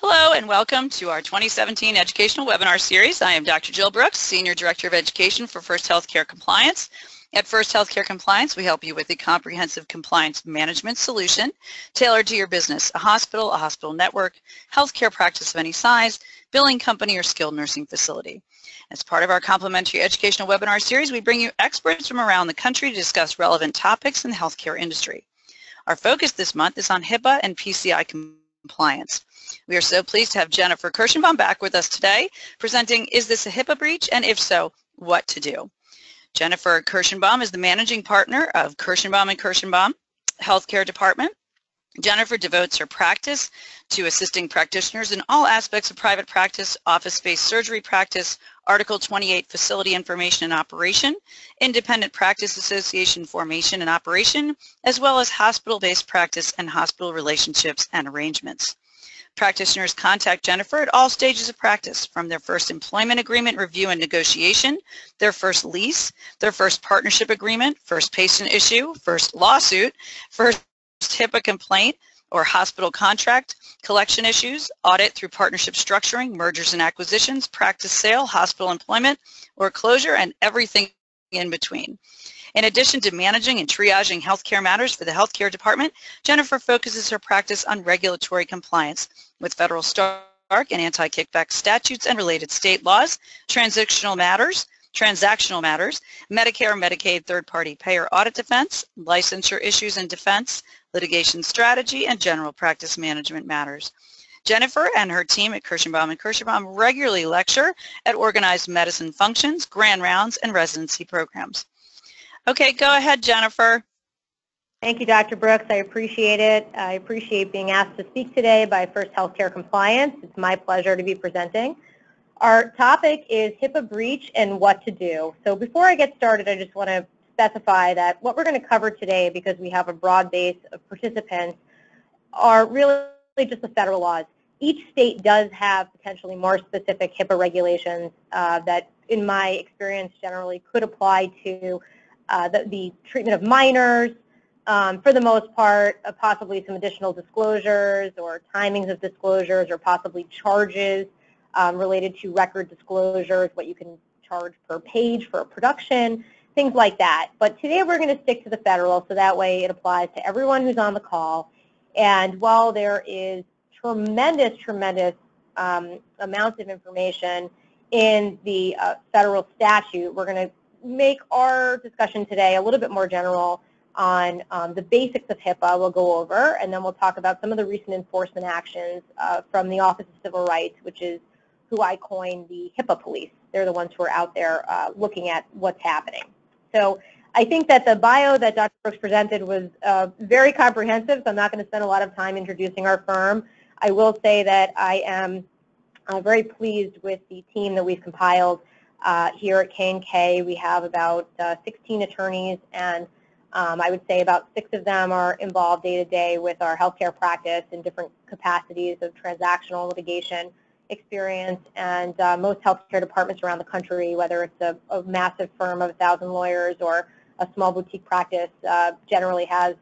Hello and welcome to our 2017 Educational Webinar Series. I am Dr. Jill Brooks, Senior Director of Education for First Healthcare Compliance. At First Healthcare Compliance, we help you with a comprehensive compliance management solution tailored to your business, a hospital network, healthcare practice of any size, billing company, or skilled nursing facility. As part of our complimentary educational webinar series, we bring you experts from around the country to discuss relevant topics in the healthcare industry. Our focus this month is on HIPAA and PCI compliance. We are so pleased to have Jennifer Kirschenbaum back with us today, presenting Is This a HIPAA Breach? And if so, what to do? Jennifer Kirschenbaum is the managing partner of Kirschenbaum & Kirschenbaum Healthcare Department. Jennifer devotes her practice to assisting practitioners in all aspects of private practice, office-based surgery practice, Article 28 facility information and operation, independent practice association formation and operation, as well as hospital-based practice and hospital relationships and arrangements. Practitioners contact Jennifer at all stages of practice, from their first employment agreement review and negotiation, their first lease, their first partnership agreement, first patient issue, first lawsuit, first HIPAA complaint or hospital contract, collection issues, audit through partnership structuring, mergers and acquisitions, practice sale, hospital employment or closure, and everything in between. In addition to managing and triaging healthcare matters for the healthcare department, Jennifer focuses her practice on regulatory compliance with federal STARK and anti-kickback statutes and related state laws, transactional matters, Medicare, Medicaid, third-party payer audit defense, licensure issues and defense, litigation strategy, and general practice management matters. Jennifer and her team at Kirschenbaum & Kirschenbaum regularly lecture at organized medicine functions, grand rounds, and residency programs. Okay, go ahead, Jennifer. Thank you, Dr. Brooks. I appreciate it. I appreciate being asked to speak today by First Healthcare Compliance. It's my pleasure to be presenting. Our topic is HIPAA breach and what to do. So before I get started, I just want to specify that what we're going to cover today, because we have a broad base of participants, are really just the federal laws. Each state does have potentially more specific HIPAA regulations that, in my experience, generally could apply to the treatment of minors, for the most part, possibly some additional disclosures or timings of disclosures or possibly charges related to record disclosures, what you can charge per page for a production, things like that. But today we're going to stick to the federal, so that way it applies to everyone who's on the call. And while there is tremendous amounts of information in the federal statute, we're going to make our discussion today a little bit more general on the basics of HIPAA. We'll go over, and then we'll talk about some of the recent enforcement actions from the Office of Civil Rights, which is who I coined the HIPAA police. They're the ones who are out there looking at what's happening. So I think that the bio that Dr. Brooks presented was very comprehensive, so I'm not going to spend a lot of time introducing our firm. I will say that I am very pleased with the team that we've compiled here at K&K. We have about 16 attorneys, and I would say about 6 of them are involved day-to-day with our healthcare practice in different capacities of transactional litigation experience. And most healthcare departments around the country, whether it's a massive firm of 1,000 lawyers or a small boutique practice, generally has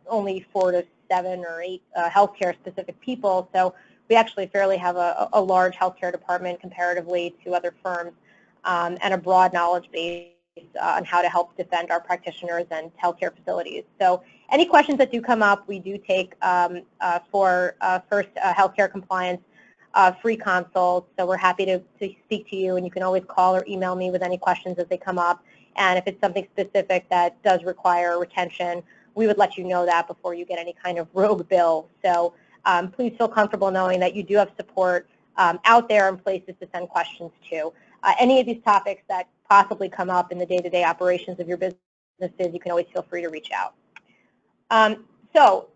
only 4 to 7 or 8 healthcare-specific people. So we actually fairly have a large healthcare department comparatively to other firms. And a broad knowledge base on how to help defend our practitioners and healthcare facilities. So any questions that do come up, we do take for First Healthcare Compliance free consults. So we're happy to speak to you, and you can always call or email me with any questions as they come up. And if it's something specific that does require retention, we would let you know that before you get any kind of rogue bill. So please feel comfortable knowing that you do have support out there in places to send questions to. Any of these topics that possibly come up in the day-to-day operations of your businesses, you can always feel free to reach out. So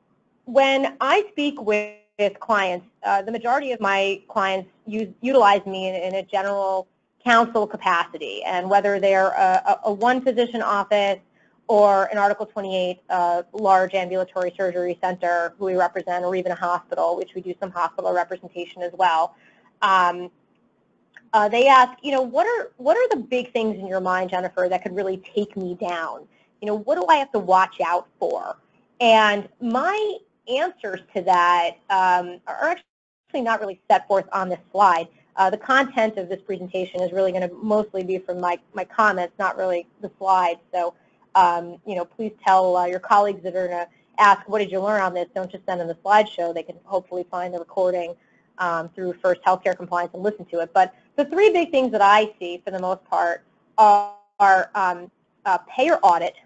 when I speak with clients, the majority of my clients utilize me in a general counsel capacity, and whether they're a one-physician office or an Article 28 large ambulatory surgery center who we represent, or even a hospital, which we do some hospital representation as well. They ask, what are the big things in your mind, Jennifer, that could really take me down? What do I have to watch out for? And my answers to that are actually actually not really set forth on this slide. The content of this presentation is really going to mostly be from my comments, not really the slides. So, please tell your colleagues that are going to ask, what did you learn on this? Don't just send them the slideshow. They can hopefully find the recording through First Healthcare Compliance and listen to it. But the three big things that I see, for the most part, are payer audit,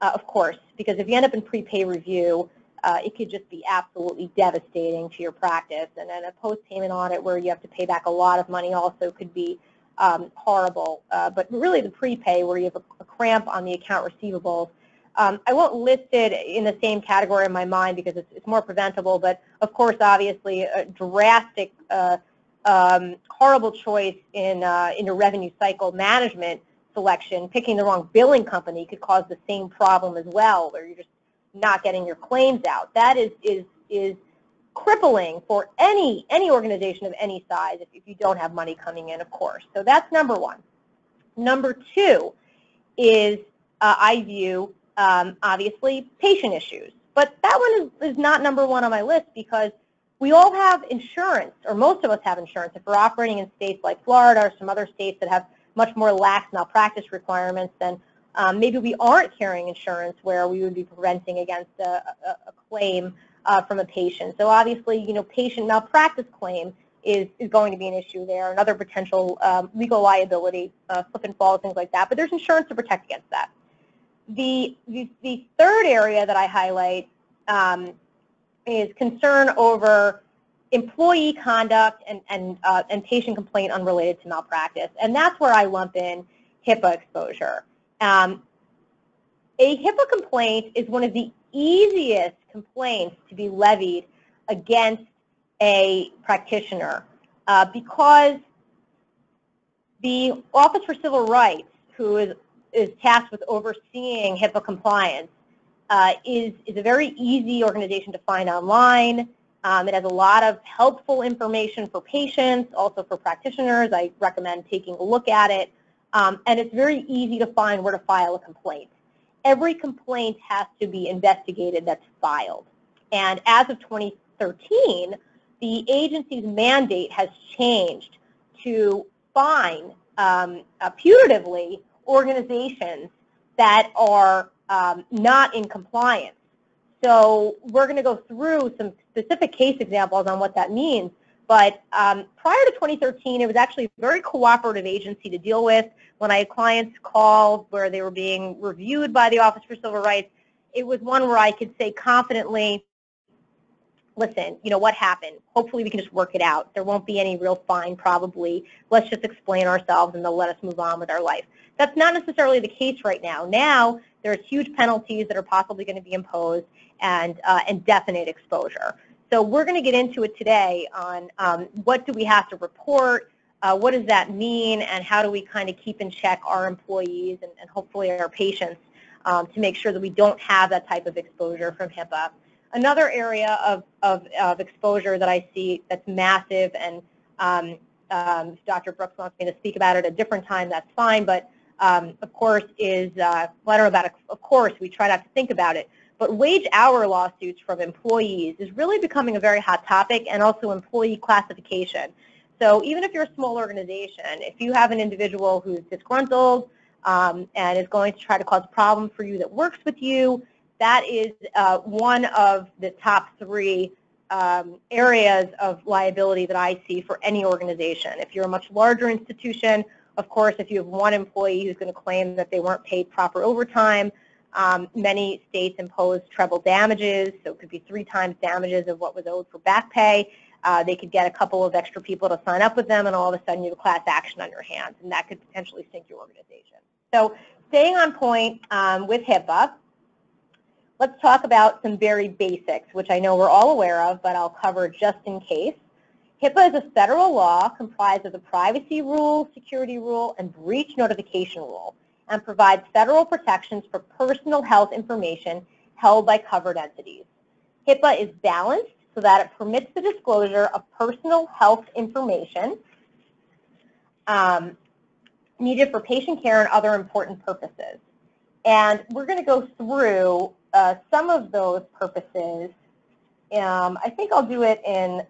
of course, because if you end up in prepay review, it could just be absolutely devastating to your practice. And then a post-payment audit where you have to pay back a lot of money also could be horrible. But really the prepay where you have a cramp on the account receivables, I won't list it in the same category in my mind because it's more preventable, but of course, obviously, a drastic, horrible choice in your revenue cycle management selection, picking the wrong billing company could cause the same problem as well, where you're just not getting your claims out. That is crippling for any organization of any size if you don't have money coming in, of course. So that's number one. Number two is, I view, obviously, patient issues. But that one is not number one on my list because we all have insurance, or most of us have insurance. If we're operating in states like Florida or some other states that have much more lax malpractice requirements, then maybe we aren't carrying insurance where we would be preventing against a claim from a patient. So obviously, patient malpractice claim is going to be an issue there, another potential legal liability, slip and fall, things like that. But there's insurance to protect against that. The third area that I highlight is concern over employee conduct and patient complaint unrelated to malpractice. And that's where I lump in HIPAA exposure. A HIPAA complaint is one of the easiest complaints to be levied against a practitioner because the Office for Civil Rights, who is tasked with overseeing HIPAA compliance, is a very easy organization to find online. It has a lot of helpful information for patients, also for practitioners. I recommend taking a look at it. And it's very easy to find where to file a complaint. Every complaint has to be investigated that's filed. And as of 2013, the agency's mandate has changed to fine putatively organizations that are not in compliance. So we're going to go through some specific case examples on what that means. But prior to 2013, it was actually a very cooperative agency to deal with. When I had clients call where they were being reviewed by the Office for Civil Rights, it was one where I could say confidently, listen, what happened? Hopefully we can just work it out. There won't be any real fine probably. Let's just explain ourselves and they'll let us move on with our life. That's not necessarily the case right now. Now there's huge penalties that are possibly going to be imposed and definite exposure. So we're going to get into it today on what do we have to report, what does that mean, and how do we kind of keep in check our employees and hopefully our patients to make sure that we don't have that type of exposure from HIPAA. Another area of exposure that I see that's massive, and if Dr. Brooks wants me to speak about it at a different time, that's fine, but of course is, well, I don't know about it, of course, we try not to think about it, but wage hour lawsuits from employees is really becoming a very hot topic, and also employee classification. So even if you're a small organization, if you have an individual who's disgruntled and is going to try to cause a problem for you that works with you, that is one of the top three areas of liability that I see for any organization. If you're a much larger institution, of course, if you have one employee who's going to claim that they weren't paid proper overtime, many states impose treble damages, so it could be 3 times damages of what was owed for back pay. They could get a couple of extra people to sign up with them, and all of a sudden you have a class action on your hands, and that could potentially sink your organization. So staying on point with HIPAA, let's talk about some very basics, which I know we're all aware of, but I'll cover just in case. HIPAA is a federal law comprised of the privacy rule, security rule, and breach notification rule, and provides federal protections for personal health information held by covered entities. HIPAA is balanced so that it permits the disclosure of personal health information needed for patient care and other important purposes. And we're going to go through some of those purposes I think I'll do it in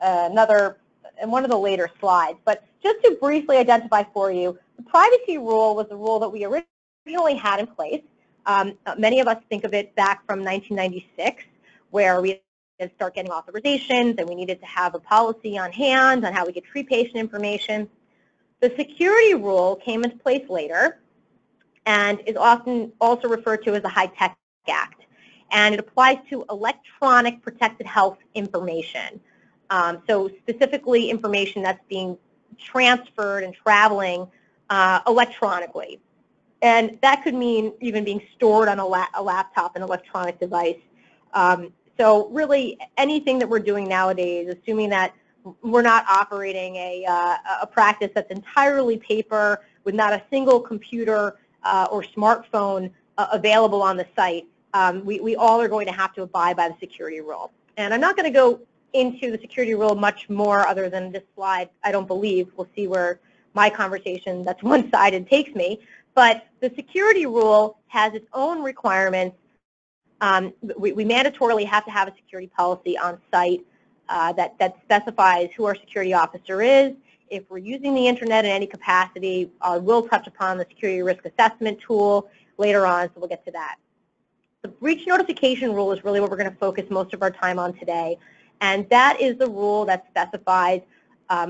one of the later slides. But just to briefly identify for you, the privacy rule was a rule that we originally had in place. Many of us think of it back from 1996, where we had to start getting authorizations and we needed to have a policy on hand on how we could treat patient information. The security rule came into place later and is often also referred to as the HITECH Act. And it applies to electronic protected health information. So specifically information that's being transferred and traveling electronically. And that could mean even being stored on a laptop, an electronic device. So really anything that we're doing nowadays, assuming that we're not operating a practice that's entirely paper with not a single computer or smartphone available on the site, we all are going to have to abide by the security rule. And I'm not going to go into the security rule much more other than this slide, I don't believe. We'll see where my conversation that's one-sided takes me. But the security rule has its own requirements. We mandatorily have to have a security policy on site that specifies who our security officer is. If we're using the internet in any capacity, we'll touch upon the security risk assessment tool later on, so we'll get to that. The breach notification rule is really what we're going to focus most of our time on today, and that is the rule that specifies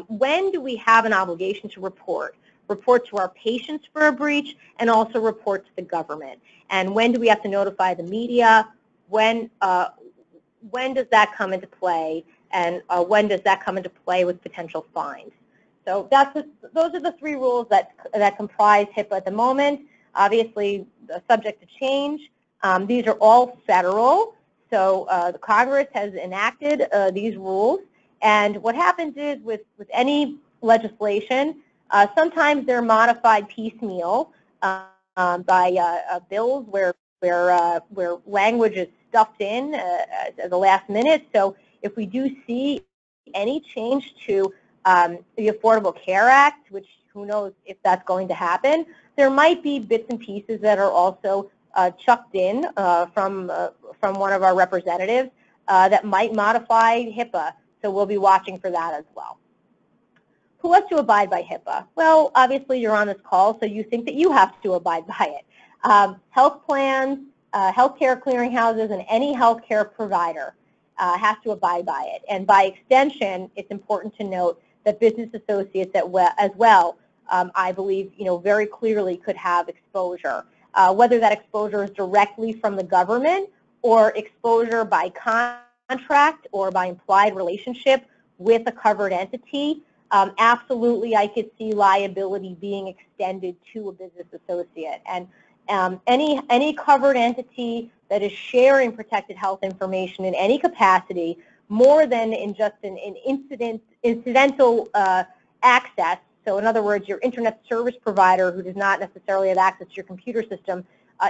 when do we have an obligation to report to our patients for a breach, and also report to the government. And when do we have to notify the media? When does that come into play? And when does that come into play with potential fines? So those are the three rules that comprise HIPAA at the moment. Obviously, subject to change. These are all federal. So the Congress has enacted these rules. And what happens is with any legislation, sometimes they're modified piecemeal by bills where language is stuffed in at the last minute. So if we do see any change to the Affordable Care Act, which who knows if that's going to happen, there might be bits and pieces that are also chucked in from one of our representatives that might modify HIPAA. So we'll be watching for that as well. Who has to abide by HIPAA? Well, obviously you're on this call, so you think that you have to abide by it. Health plans, healthcare clearinghouses, and any healthcare provider has to abide by it. And by extension, it's important to note that business associates as well, I believe, very clearly could have exposure. Whether that exposure is directly from the government or exposure by contract or by implied relationship with a covered entity, absolutely I could see liability being extended to a business associate. And any covered entity that is sharing protected health information in any capacity, more than in just an incidental access. So in other words, your internet service provider who does not necessarily have access to your computer system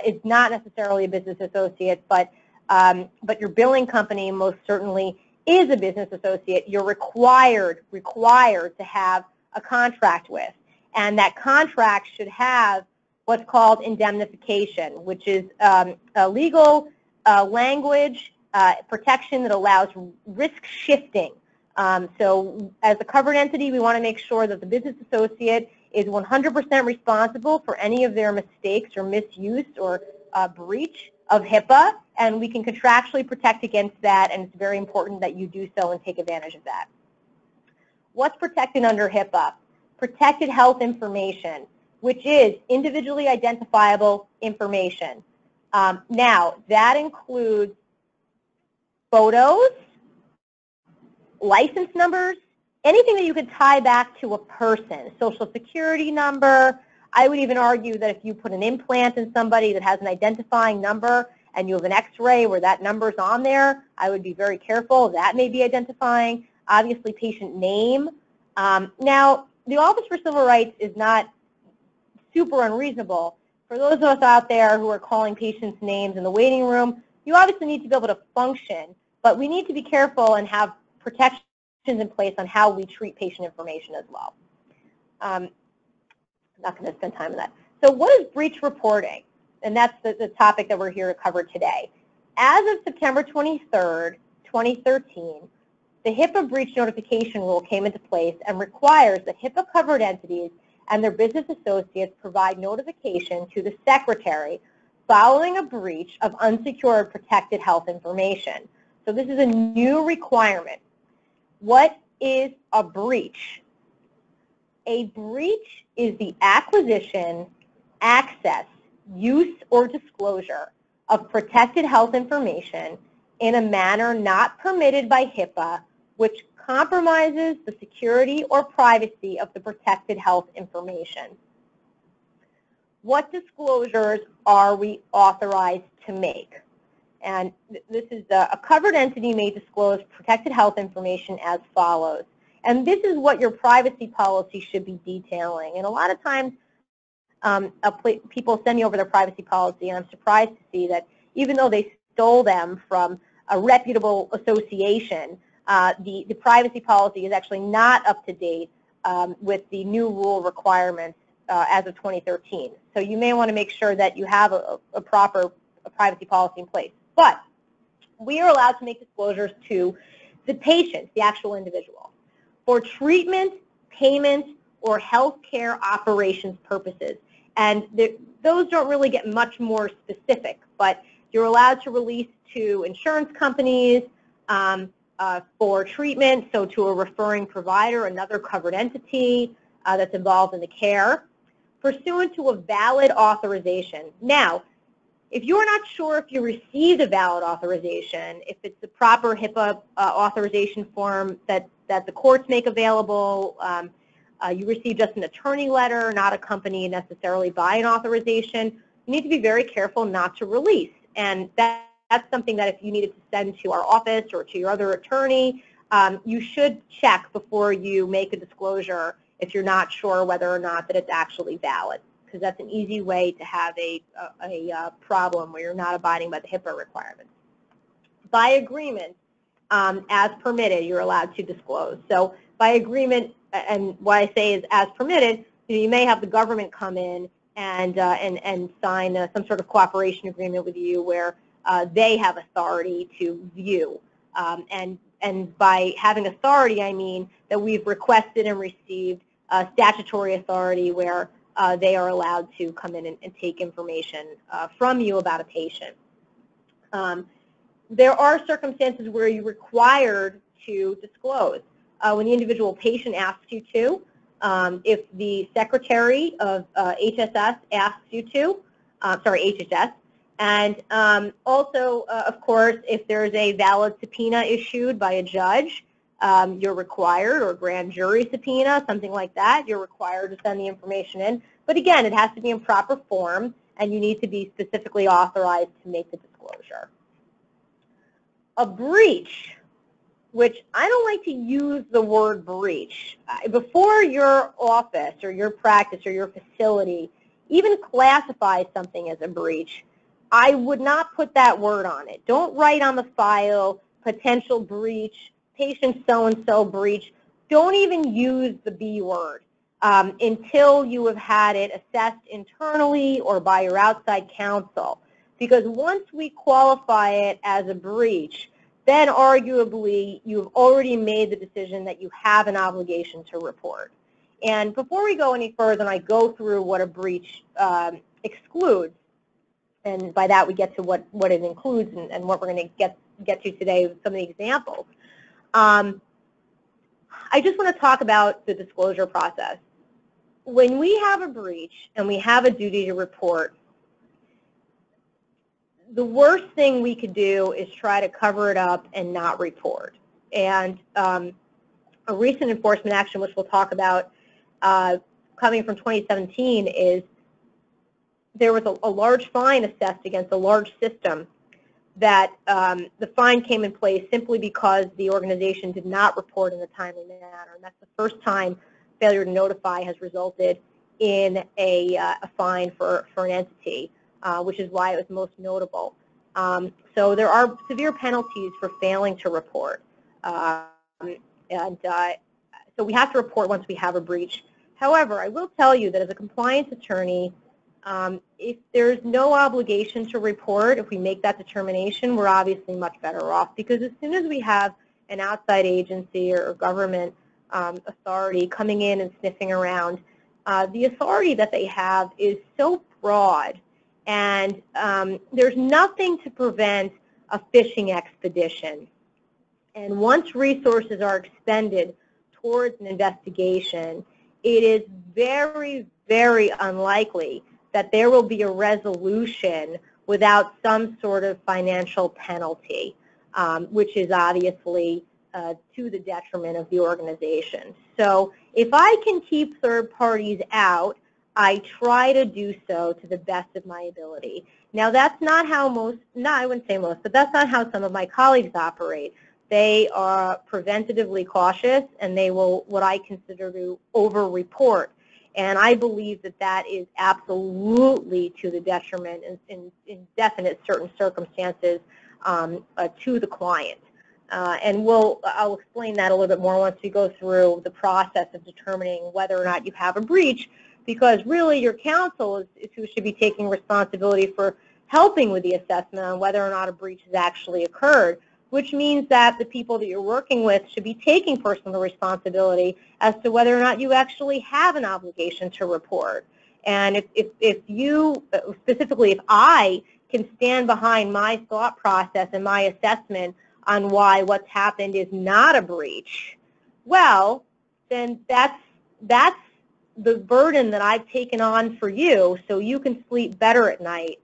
is not necessarily a business associate, but your billing company most certainly is a business associate. You're required to have a contract with. And that contract should have what's called indemnification, which is a legal language protection that allows risk shifting. So as a covered entity, we want to make sure that the business associate is 100% responsible for any of their mistakes or misuse or breach of HIPAA, and we can contractually protect against that, and it's very important that you do so and take advantage of that. What's protected under HIPAA? Protected health information, which is individually identifiable information. Now, that includes photos, license numbers, anything that you could tie back to a person, social security number. I would even argue that if you put an implant in somebody that has an identifying number and you have an x-ray where that number's on there, I would be very careful. That may be identifying. Obviously, patient name. Now, the Office for Civil Rights is not super unreasonable. For those of us out there who are calling patients' names in the waiting room, you obviously need to be able to function, but we need to be careful and have protections in place on how we treat patient information as well. I'm not going to spend time on that. So what is breach reporting? And that's the topic that we're here to cover today. As of September 23rd, 2013, the HIPAA breach notification rule came into place and requires that HIPAA-covered entities and their business associates provide notification to the Secretary following a breach of unsecured protected health information. So this is a new requirement. What is a breach? A breach is the acquisition, access, use, or disclosure of protected health information in a manner not permitted by HIPAA, which compromises the security or privacy of the protected health information. What disclosures are we authorized to make? And this is a covered entity may disclose protected health information as follows. And this is what your privacy policy should be detailing. And a lot of times people send me over their privacy policy, and I'm surprised to see that even though they stole them from a reputable association, the privacy policy is actually not up to date with the new rule requirements as of 2013. So you may want to make sure that you have a proper privacy policy in place. But we are allowed to make disclosures to the patient, the actual individual, for treatment, payment, or health care operations purposes. And those don't really get much more specific, but you're allowed to release to insurance companies for treatment, so to a referring provider, another covered entity that's involved in the care, pursuant to a valid authorization. Now, if you're not sure if you received a valid authorization, if it's the proper HIPAA authorization form that the courts make available, you receive just an attorney letter, not accompanied necessarily by an authorization, you need to be very careful not to release. And that's something that if you needed to send to our office or to your other attorney, you should check before you make a disclosure if you're not sure whether or not that it's actually valid, because that's an easy way to have a problem where you're not abiding by the HIPAA requirements. By agreement, as permitted, you're allowed to disclose. So by agreement, and what I say is as permitted, you may have the government come in and sign some sort of cooperation agreement with you where they have authority to view. And by having authority, I mean that we've requested and received statutory authority where they are allowed to come in and take information from you about a patient. There are circumstances where you're required to disclose. When the individual patient asks you to, if the Secretary of HSS asks you to, HHS, and also, of course, if there's a valid subpoena issued by a judge, you're required, or grand jury subpoena, something like that, you're required to send the information in. But again, it has to be in proper form, and you need to be specifically authorized to make the disclosure. A breach, which I don't like to use the word breach. Before your office or your practice or your facility even classifies something as a breach, I would not put that word on it. Don't write on the file, potential breach, patient so-and-so breach. Don't even use the B word until you have had it assessed internally or by your outside counsel. Because once we qualify it as a breach, then arguably you've already made the decision that you have an obligation to report. And before we go any further and I go through what a breach excludes, and by that we get to what it includes and what we're going to get to today with some of the examples, I just want to talk about the disclosure process. When we have a breach and we have a duty to report, the worst thing we could do is try to cover it up and not report. And a recent enforcement action, which we'll talk about coming from 2017, is there was a large fine assessed against a large system that the fine came in place simply because the organization did not report in a timely manner. And that's the first time failure to notify has resulted in a fine for an entity. Which is why it was most notable. So there are severe penalties for failing to report. So we have to report once we have a breach. However, I will tell you that as a compliance attorney, If there's no obligation to report, if we make that determination, we're obviously much better off, because as soon as we have an outside agency or government authority coming in and sniffing around, the authority that they have is so broad, and there's nothing to prevent a fishing expedition. And once resources are expended towards an investigation, it is very, very unlikely that there will be a resolution without some sort of financial penalty, which is obviously to the detriment of the organization. So if I can keep third parties out, I try to do so to the best of my ability. Now, that's not how most, no, I wouldn't say most, but that's not how some of my colleagues operate. They are preventatively cautious, and they will, what I consider, to over-report. And I believe that that is absolutely to the detriment in definite certain circumstances to the client. And I'll explain that a little bit more once we go through the process of determining whether or not you have a breach, because really your counsel is who should be taking responsibility for helping with the assessment on whether or not a breach has actually occurred, which means that the people that you're working with should be taking personal responsibility as to whether or not you actually have an obligation to report. And if you, specifically if I can stand behind my thought process and my assessment on why what's happened is not a breach, well, then that's the burden that I've taken on for you, so you can sleep better at night,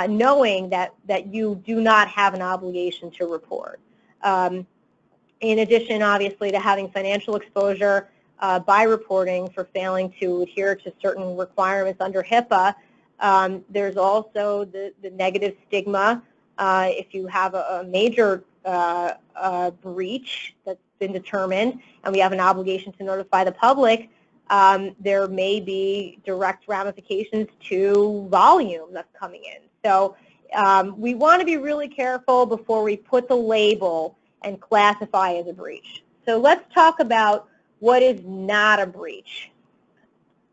knowing that you do not have an obligation to report. In addition, obviously, to having financial exposure by reporting for failing to adhere to certain requirements under HIPAA, there's also the negative stigma. If you have a major breach that's been determined and we have an obligation to notify the public, there may be direct ramifications to volume that's coming in. So we want to be really careful before we put the label and classify as a breach. So let's talk about what is not a breach.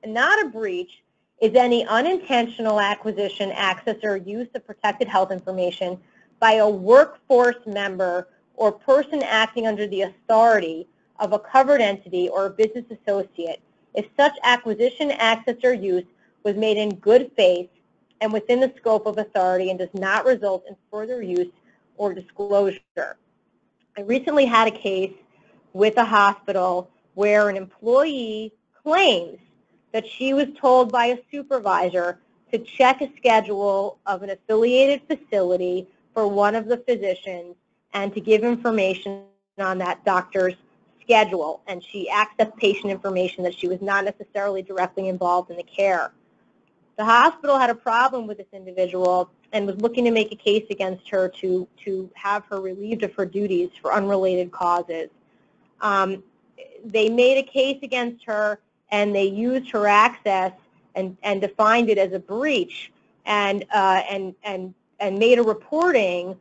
Not a breach is any unintentional acquisition, access, or use of protected health information by a workforce member or person acting under the authority of a covered entity or a business associate, if such acquisition, access, or use was made in good faith and within the scope of authority and does not result in further use or disclosure. I recently had a case with a hospital where an employee claims that she was told by a supervisor to check a schedule of an affiliated facility for one of the physicians and to give information on that doctor's schedule, and she accessed patient information that she was not necessarily directly involved in the care. The hospital had a problem with this individual and was looking to make a case against her to have her relieved of her duties for unrelated causes. They made a case against her, and they used her access and defined it as a breach, and made a reporting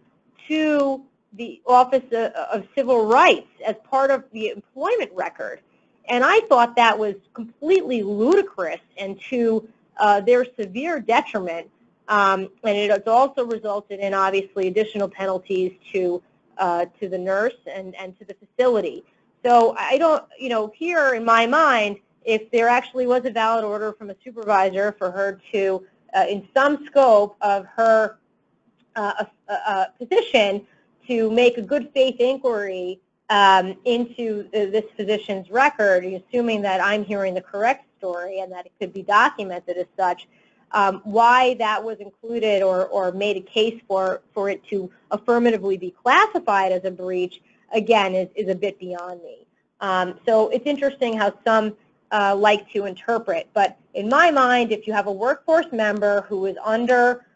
to the Office of Civil Rights as part of the employment record. And I thought that was completely ludicrous and to their severe detriment. And it has also resulted in, obviously, additional penalties to the nurse and to the facility. So I don't, here in my mind, if there actually was a valid order from a supervisor for her to, in some scope of her position, to make a good faith inquiry into this physician's record, assuming that I'm hearing the correct story and that it could be documented as such, why that was included or made a case for it to affirmatively be classified as a breach, again, is a bit beyond me. So it's interesting how some like to interpret, but in my mind, if you have a workforce member who is under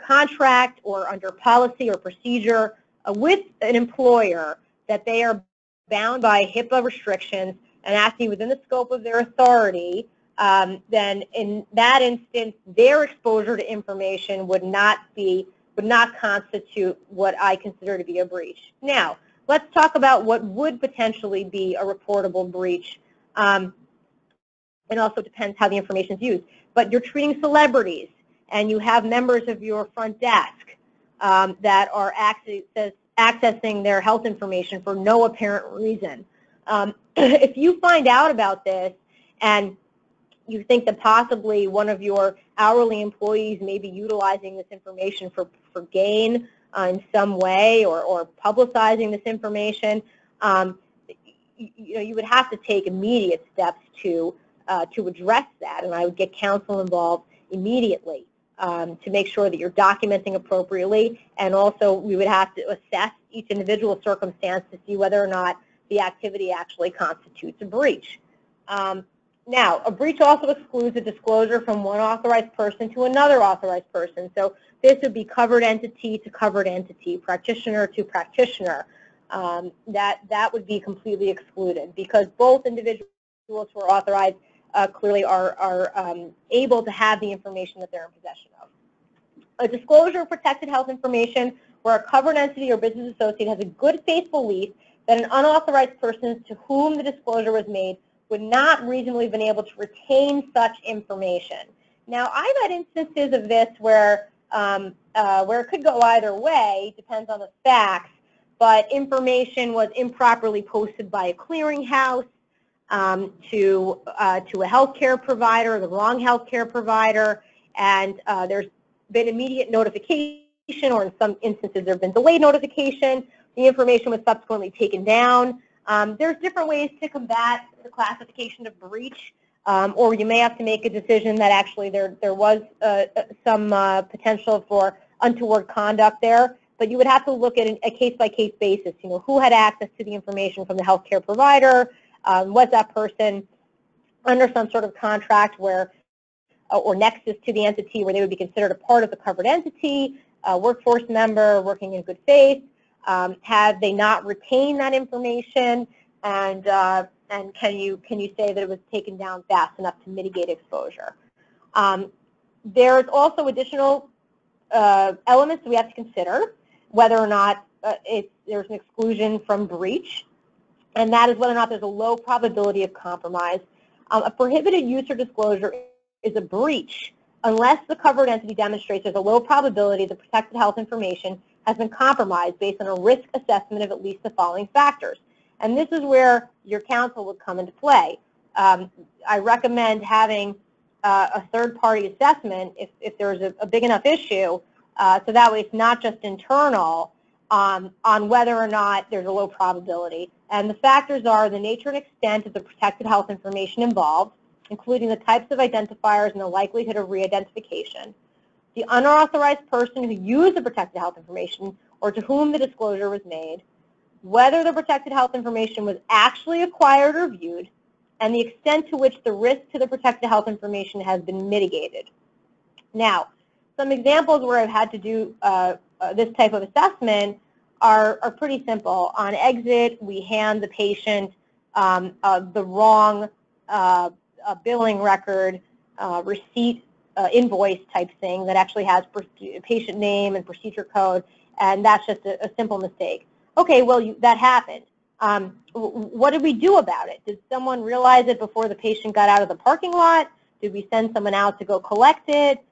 contract or under policy or procedure with an employer that they are bound by HIPAA restrictions and acting within the scope of their authority, then in that instance, their exposure to information would not constitute what I consider to be a breach. Now, let's talk about what would potentially be a reportable breach. It also depends how the information is used. but you're treating celebrities, and you have members of your front desk that are accessing their health information for no apparent reason. If you find out about this and you think that possibly one of your hourly employees may be utilizing this information for gain in some way, or publicizing this information, you would have to take immediate steps to address that, and I would get counsel involved immediately to make sure that you're documenting appropriately, and also we would have to assess each individual circumstance to see whether or not the activity actually constitutes a breach. Now, a breach also excludes a disclosure from one authorized person to another authorized person. So this would be covered entity to covered entity, practitioner to practitioner. That would be completely excluded, because both individuals who are authorized clearly are able to have the information that they're in possession of. A disclosure of protected health information where a covered entity or business associate has a good faith belief that an unauthorized person to whom the disclosure was made would not reasonably have been able to retain such information. Now, I've had instances of this where it could go either way, depends on the facts, but information was improperly posted by a clearinghouse to a healthcare provider, the wrong healthcare provider, and there's been immediate notification, or in some instances there have been delayed notification. The information was subsequently taken down. There's different ways to combat the classification of breach, or you may have to make a decision that actually there was some potential for untoward conduct there, but you would have to look at a case-by-case basis. You know, who had access to the information from the healthcare provider? Was that person under some sort of contract where, or nexus to the entity where they would be considered a part of the covered entity, a workforce member working in good faith? Had they not retained that information, and can you say that it was taken down fast enough to mitigate exposure? There's also additional elements that we have to consider, whether or not there's an exclusion from breach, and that is whether or not there's a low probability of compromise. A prohibited use or disclosure is a breach unless the covered entity demonstrates there's a low probability the protected health information has been compromised based on a risk assessment of at least the following factors. And this is where your counsel would come into play. I recommend having a third-party assessment if there's a big enough issue, so that way it's not just internal on whether or not there's a low probability. And the factors are the nature and extent of the protected health information involved, including the types of identifiers and the likelihood of re-identification, the unauthorized person who used the protected health information or to whom the disclosure was made, whether the protected health information was actually acquired or viewed, and the extent to which the risk to the protected health information has been mitigated. Now, some examples where I've had to do this type of assessment are pretty simple. On exit, we hand the patient the wrong billing record, receipt, invoice type thing that actually has patient name and procedure code, and that's just a simple mistake. Okay, well, that happened. What did we do about it? Did someone realize it before the patient got out of the parking lot? Did we send someone out to go collect it?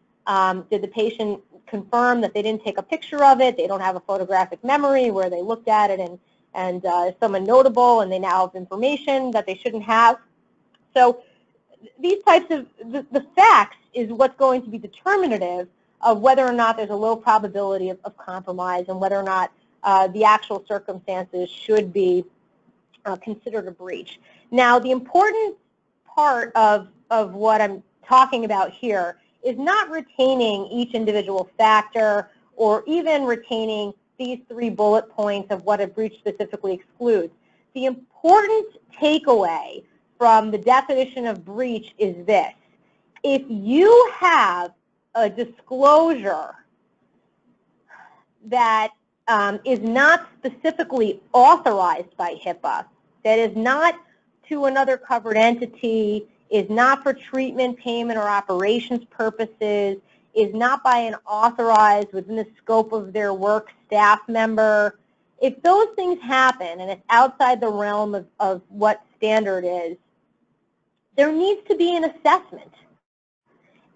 Did the patient confirm that they didn't take a picture of it? They don't have a photographic memory where they looked at it and someone notable and they now have information that they shouldn't have. So these types of, the facts is what's going to be determinative of whether or not there's a low probability of compromise and whether or not the actual circumstances should be considered a breach. Now, the important part of what I'm talking about here is not retaining each individual factor or even retaining these 3 bullet points of what a breach specifically excludes. The important takeaway from the definition of breach is this. If you have a disclosure that is not specifically authorized by HIPAA, that is not to another covered entity, is not for treatment, payment, or operations purposes, is not by an authorized within the scope of their work staff member, if those things happen and it's outside the realm of what standard is, there needs to be an assessment.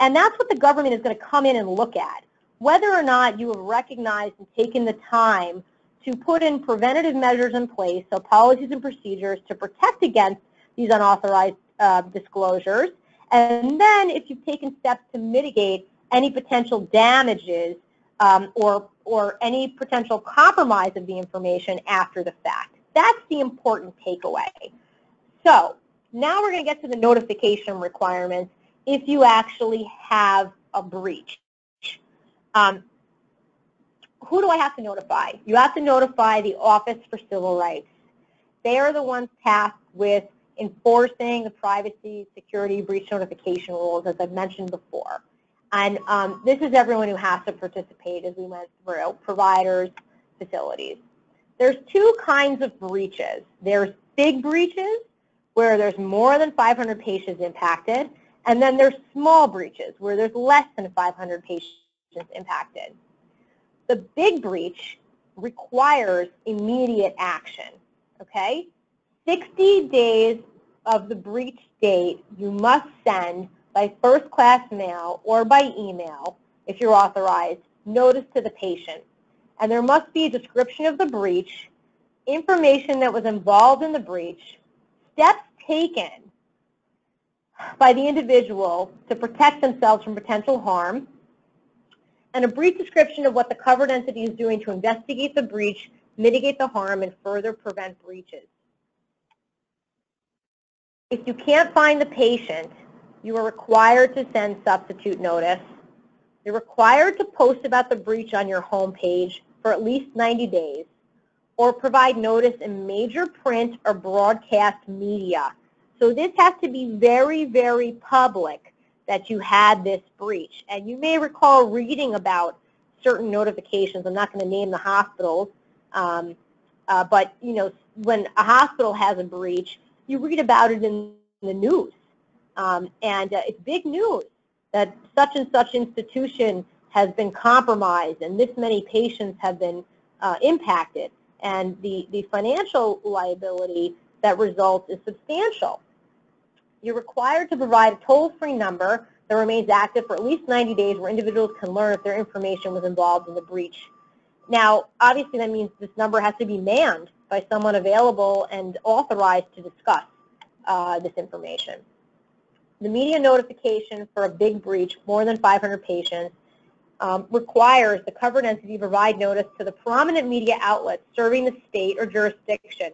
And that's what the government is going to come in and look at. Whether or not you have recognized and taken the time to put in preventative measures in place, so policies and procedures to protect against these unauthorized disclosures, and then if you've taken steps to mitigate any potential damages or any potential compromise of the information after the fact. That's the important takeaway. So now we're going to get to the notification requirements if you actually have a breach. Who do I have to notify? You have to notify the Office for Civil Rights. They are the ones tasked with enforcing the privacy, security, breach notification rules, as I've mentioned before. And this is everyone who has to participate, as we went through, providers, facilities. There's two kinds of breaches. There's big breaches, where there's more than 500 patients impacted, and then there's small breaches, where there's less than 500 patients impacted. The big breach requires immediate action, okay? 60 days of the breach date, you must send by first-class mail or by email, if you're authorized, notice to the patient. And there must be a description of the breach, information that was involved in the breach, steps taken by the individual to protect themselves from potential harm, and a brief description of what the covered entity is doing to investigate the breach, mitigate the harm, and further prevent breaches. If you can't find the patient, you are required to send substitute notice. You're required to post about the breach on your home page for at least 90 days, or provide notice in major print or broadcast media. So this has to be very, very public that you had this breach. And you may recall reading about certain notifications. I'm not going to name the hospitals, but you know, when a hospital has a breach, you read about it in the news. It's big news that such and such institution has been compromised and this many patients have been impacted. And the financial liability that results is substantial. You're required to provide a toll-free number that remains active for at least 90 days where individuals can learn if their information was involved in the breach. Now, obviously that means this number has to be manned by someone available and authorized to discuss this information. The media notification for a big breach, more than 500 patients, requires the covered entity to provide notice to the prominent media outlets serving the state or jurisdiction.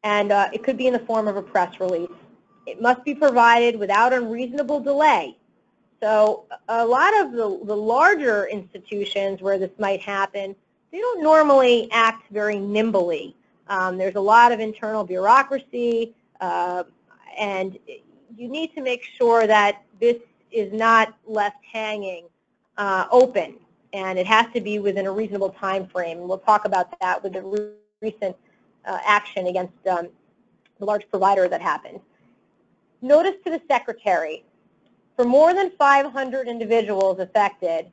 And it could be in the form of a press release. It must be provided without unreasonable delay. So a lot of the larger institutions where this might happen, they don't normally act very nimbly. There's a lot of internal bureaucracy, and you need to make sure that this is not left hanging open, and it has to be within a reasonable time frame. And we'll talk about that with the recent action against the large provider that happened. Notice to the secretary. For more than 500 individuals affected,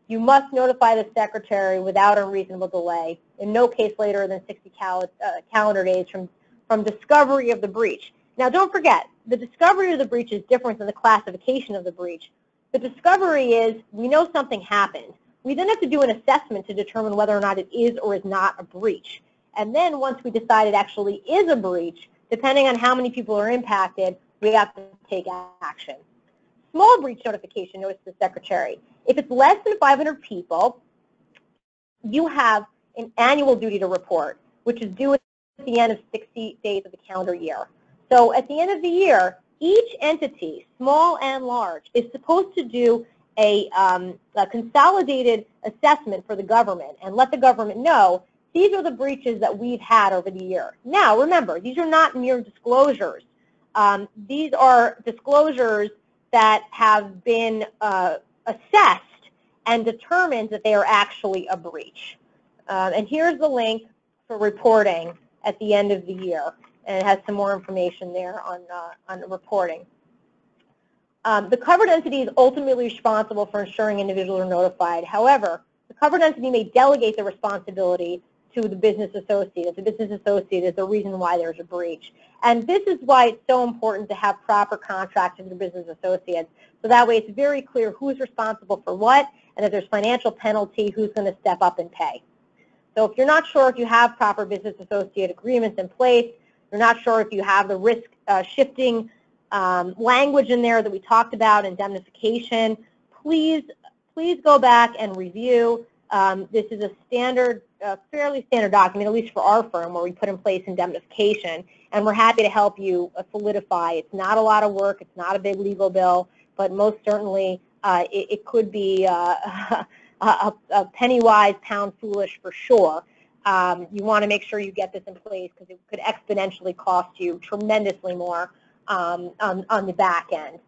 you must notify the secretary without unreasonable delay, in no case later than 60 calendar days from discovery of the breach. Now don't forget, the discovery of the breach is different than the classification of the breach. The discovery is, we know something happened. We then have to do an assessment to determine whether or not it is or is not a breach. And then once we decide it actually is a breach, depending on how many people are impacted, we have to take action. Small breach notification notice to the secretary. If it's less than 500 people, you have an annual duty to report, which is due at the end of 60 days of the calendar year. So at the end of the year, each entity, small and large, is supposed to do a consolidated assessment for the government and let the government know these are the breaches that we've had over the year. Now, remember, these are not mere disclosures. These are disclosures that have been assessed and determined that they are actually a breach. And here's the link for reporting at the end of the year. And it has some more information there on reporting. The covered entity is ultimately responsible for ensuring individuals are notified. However, the covered entity may delegate the responsibility to the business associate. If the business associate is the reason why there's a breach. And this is why it's so important to have proper contracts with the business associates. So that way it's very clear who's responsible for what, and if there's financial penalty, who's going to step up and pay. So if you're not sure if you have proper business associate agreements in place, you're not sure if you have the risk shifting language in there that we talked about, indemnification, please go back and review. This is a standard, fairly standard document, at least for our firm, where we put in place indemnification, and we're happy to help you solidify. It's not a lot of work, it's not a big legal bill, but most certainly it could be a penny wise, pound foolish for sure. You want to make sure you get this in place because it could exponentially cost you tremendously more on the back end.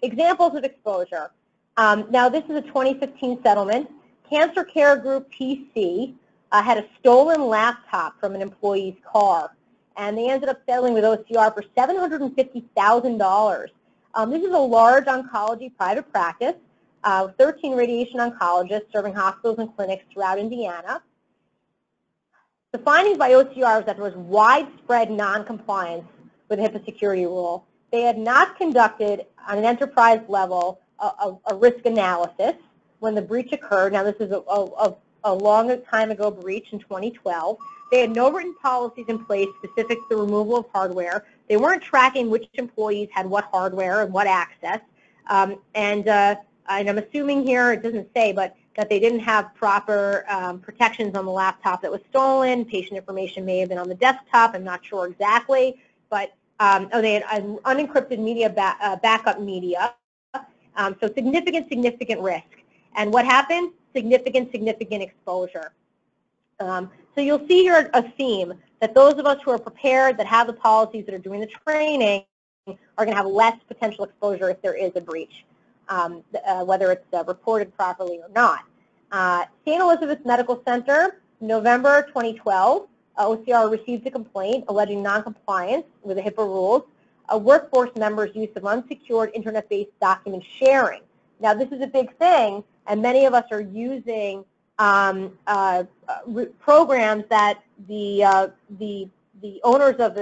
Examples of exposure. Now this is a 2015 settlement. Cancer Care Group PC had a stolen laptop from an employee's car, and they ended up settling with OCR for $750,000. This is a large oncology private practice, 13 radiation oncologists serving hospitals and clinics throughout Indiana. The findings by OCR was that there was widespread noncompliance with the HIPAA security rule. They had not conducted, on an enterprise level, a risk analysis when the breach occurred. Now, this is a long time ago breach in 2012. They had no written policies in place specific to the removal of hardware. They weren't tracking which employees had what hardware and what access. And I'm assuming here, it doesn't say, but that they didn't have proper protections on the laptop that was stolen. Patient information may have been on the desktop. I'm not sure exactly. But they had unencrypted media, backup media. So significant risk. And what happened? Significant exposure. So you'll see here a theme that those of us who are prepared, that have the policies, that are doing the training, are going to have less potential exposure if there is a breach, whether it's reported properly or not. St. Elizabeth Medical Center, November 2012, OCR received a complaint alleging noncompliance with the HIPAA rules, a workforce member's use of unsecured internet-based document sharing. Now, this is a big thing, and many of us are using programs that the owners of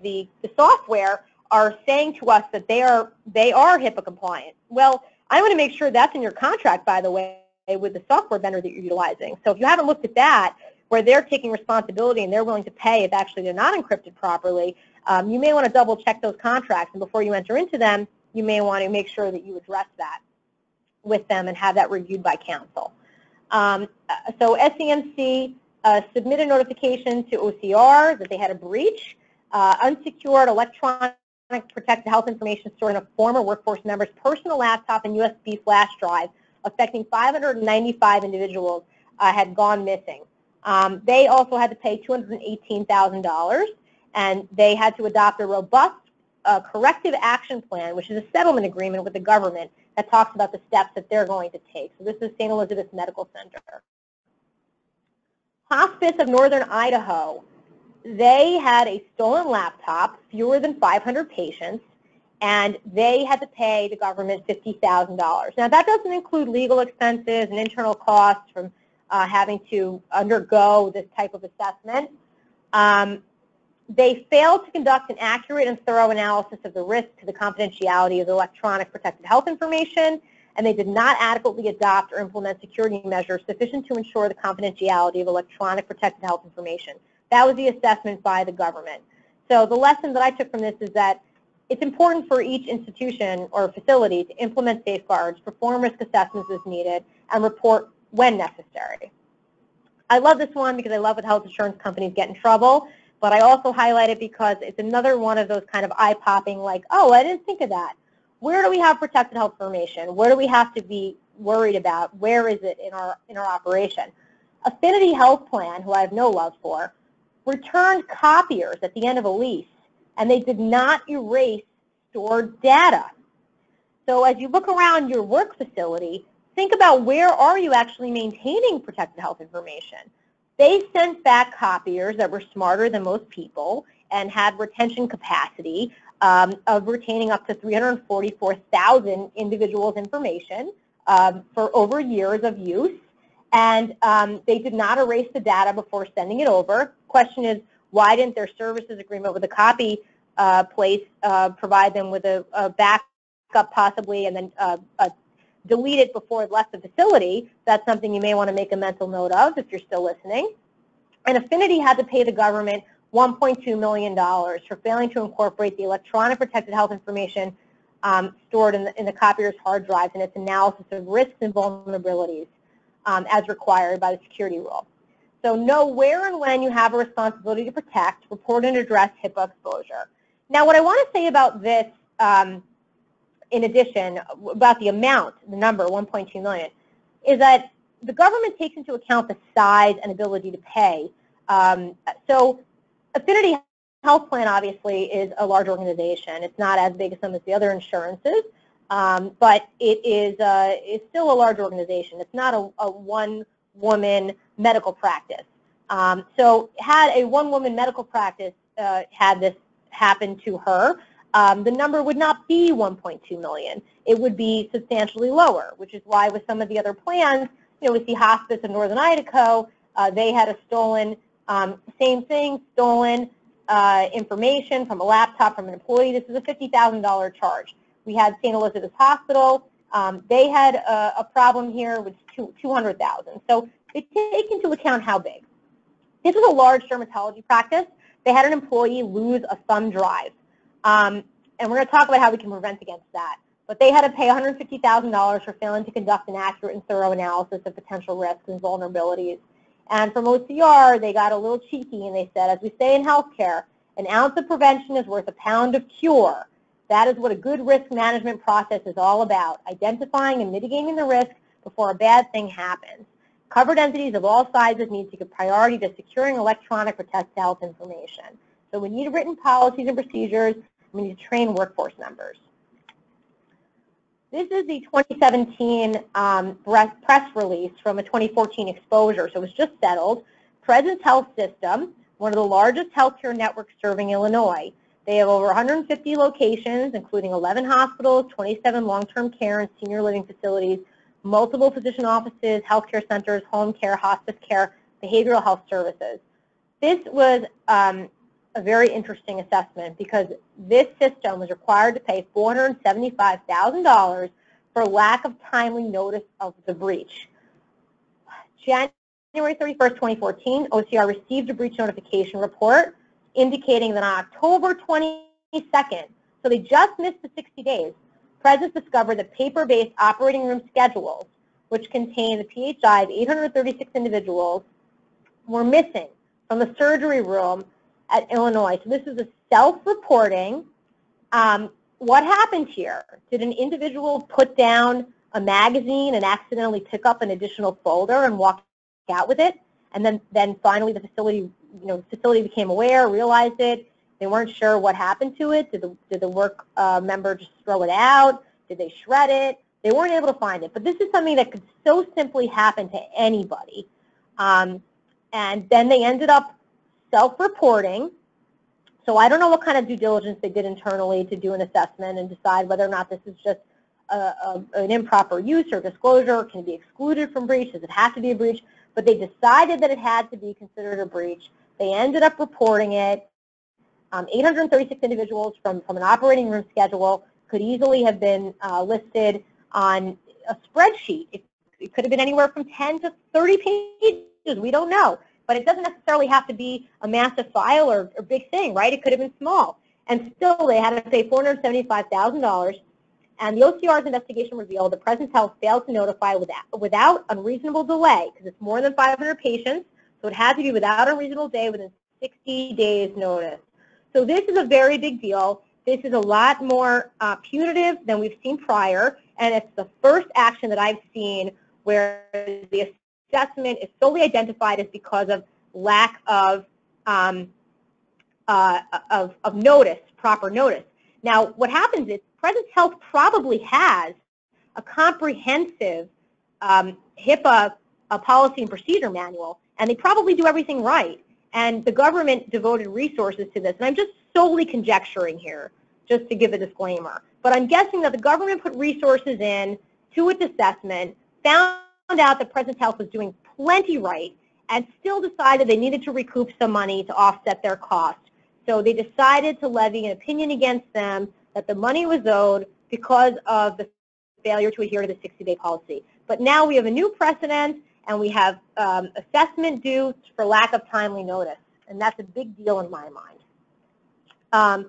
the software are saying to us that they are HIPAA compliant. Well, I want to make sure that's in your contract, by the way, with the software vendor that you're utilizing. So if you haven't looked at that, where they're taking responsibility and they're willing to pay if actually they're not encrypted properly, you may want to double check those contracts, and before you enter into them, you may want to make sure that you address that with them and have that reviewed by counsel. So SEMC submitted notification to OCR that they had a breach. Unsecured electronic protected health information stored in a former workforce member's personal laptop and USB flash drive, affecting 595 individuals, had gone missing. They also had to pay $218,000, and they had to adopt a robust corrective action plan, which is a settlement agreement with the government that talks about the steps that they're going to take. So this is St. Elizabeth Medical Center. Hospice of Northern Idaho. They had a stolen laptop, fewer than 500 patients, and they had to pay the government $50,000. Now, that doesn't include legal expenses and internal costs from having to undergo this type of assessment. They failed to conduct an accurate and thorough analysis of the risk to the confidentiality of the electronic protected health information, and they did not adequately adopt or implement security measures sufficient to ensure the confidentiality of electronic protected health information. That was the assessment by the government. So the lesson that I took from this is that it's important for each institution or facility to implement safeguards, perform risk assessments as needed, and report when necessary. I love this one because I love when health insurance companies get in trouble, but I also highlight it because it's another one of those kind of eye-popping, like, oh, I didn't think of that. Where do we have protected health information? Where do we have to be worried about? Where is it in our operation? Affinity Health Plan, who I have no love for, returned copiers at the end of a lease, and they did not erase stored data. So as you look around your work facility, think about where are you actually maintaining protected health information. They sent back copiers that were smarter than most people and had retention capacity of retaining up to 344,000 individuals' information for over years of use. and they did not erase the data before sending it over. Question is, why didn't their services agreement with the copy place provide them with a backup possibly, and then delete it before it left the facility? That's something you may want to make a mental note of if you're still listening. And Affinity had to pay the government $1.2 million for failing to incorporate the electronic protected health information stored in the copier's hard drives in its analysis of risks and vulnerabilities as required by the security rule. So know where and when you have a responsibility to protect, report and address HIPAA exposure. Now, what I want to say about this, in addition, about the amount, the number, 1.2 million, is that the government takes into account the size and ability to pay. So Affinity Health Plan, obviously, is a large organization. It's not as big as some of the other insurances, but it is it's still a large organization. It's not a one-woman medical practice. So had a one-woman medical practice had this happen to her, the number would not be 1.2 million. It would be substantially lower, which is why with some of the other plans, you know, we see hospice in Northern Idaho, they had a stolen, same thing, stolen information from a laptop from an employee. This is a $50,000 charge. We had St. Elizabeth's Hospital. They had a problem here with $200,000. So they take into account how big. This was a large dermatology practice. They had an employee lose a thumb drive. And we're going to talk about how we can prevent against that. But they had to pay $150,000 for failing to conduct an accurate and thorough analysis of potential risks and vulnerabilities. And from OCR, they got a little cheeky and they said, as we say in healthcare, an ounce of prevention is worth a pound of cure. That is what a good risk management process is all about, identifying and mitigating the risk before a bad thing happens. Covered entities of all sizes need to give priority to securing electronic protected health information. So we need written policies and procedures. We need to train workforce members. This is the 2017 press release from a 2014 exposure, so it was just settled. Presence Health System, one of the largest healthcare networks serving Illinois. They have over 150 locations, including 11 hospitals, 27 long-term care and senior living facilities, multiple physician offices, healthcare centers, home care, hospice care, behavioral health services. This was a very interesting assessment because this system was required to pay $475,000 for lack of timely notice of the breach. January 31st, 2014, OCR received a breach notification report indicating that on October 22nd, so they just missed the 60 days, Presence discovered that paper-based operating room schedules, which contain the PHI of 836 individuals, were missing from the surgery room at Illinois. So this is a self-reporting. What happened here? Did an individual put down a magazine and accidentally pick up an additional folder and walk out with it? And then finally the facility, facility became aware, realized it. They weren't sure what happened to it. Did the work member just throw it out? Did they shred it? They weren't able to find it. But this is something that could so simply happen to anybody. And then they ended up self-reporting. So I don't know what kind of due diligence they did internally to do an assessment and decide whether or not this is just an improper use or disclosure. Can it be excluded from breach? Does it have to be a breach? But they decided that it had to be considered a breach. They ended up reporting it. 836 individuals from an operating room schedule could easily have been listed on a spreadsheet. It could have been anywhere from 10 to 30 pages. We don't know. But it doesn't necessarily have to be a massive file or big thing, right? It could have been small. And still, they had to pay $475,000. And the OCR's investigation revealed that Presence Health failed to notify without unreasonable delay, because it's more than 500 patients, so it had to be without unreasonable delay within 60 days notice. So this is a very big deal. This is a lot more punitive than we've seen prior, and it's the first action that I've seen where the assessment is solely identified as because of lack of notice, proper notice. Now, what happens is Presence Health probably has a comprehensive HIPAA policy and procedure manual, and they probably do everything right. And the government devoted resources to this. And I'm just solely conjecturing here, just to give a disclaimer. But I'm guessing that the government put resources in to its assessment, found out that Presence Health was doing plenty right and still decided they needed to recoup some money to offset their cost. So they decided to levy an opinion against them that the money was owed because of the failure to adhere to the 60-day policy. But now we have a new precedent, and we have assessment due for lack of timely notice, and that's a big deal in my mind.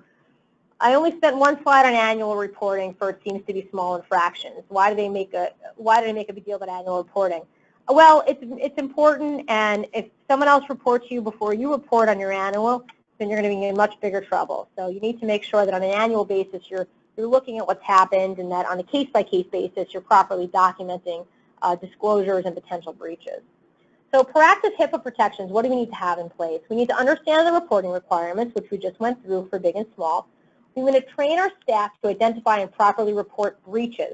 I only spent one slide on annual reporting for it seems to be small infractions. Why do they make a big deal about annual reporting? Well, it's important, and if someone else reports you before you report on your annual, then you're going to be in much bigger trouble. So you need to make sure that on an annual basis you're looking at what's happened, and that on a case-by-case basis you're properly documenting disclosures and potential breaches. So proactive HIPAA protections, what do we need to have in place? We need to understand the reporting requirements, which we just went through for big and small. We want to train our staff to identify and properly report breaches,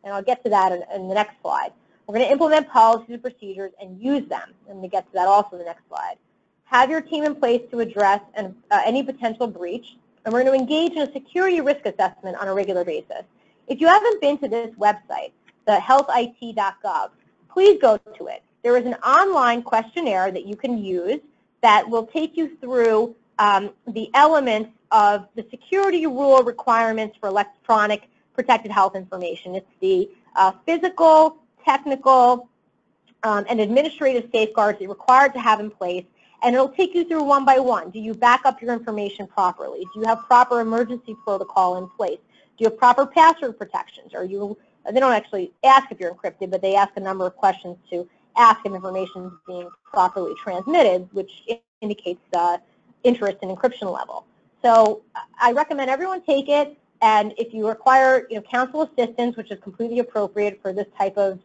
and I'll get to that in the next slide. We're going to implement policies and procedures and use them, and we get to that also in the next slide. Have your team in place to address any potential breach, and we're going to engage in a security risk assessment on a regular basis. If you haven't been to this website, the healthit.gov, please go to it. There is an online questionnaire that you can use that will take you through the elements of the security rule requirements for electronic protected health information. It's the physical, technical, and administrative safeguards that you're required to have in place, and it'll take you through one by one. Do you back up your information properly? Do you have proper emergency protocol in place? Do you have proper password protections? They don't actually ask if you're encrypted, but they ask a number of questions to ask if information is being properly transmitted, which indicates interest in encryption level. So I recommend everyone take it, and if you require counsel assistance, which is completely appropriate for this type of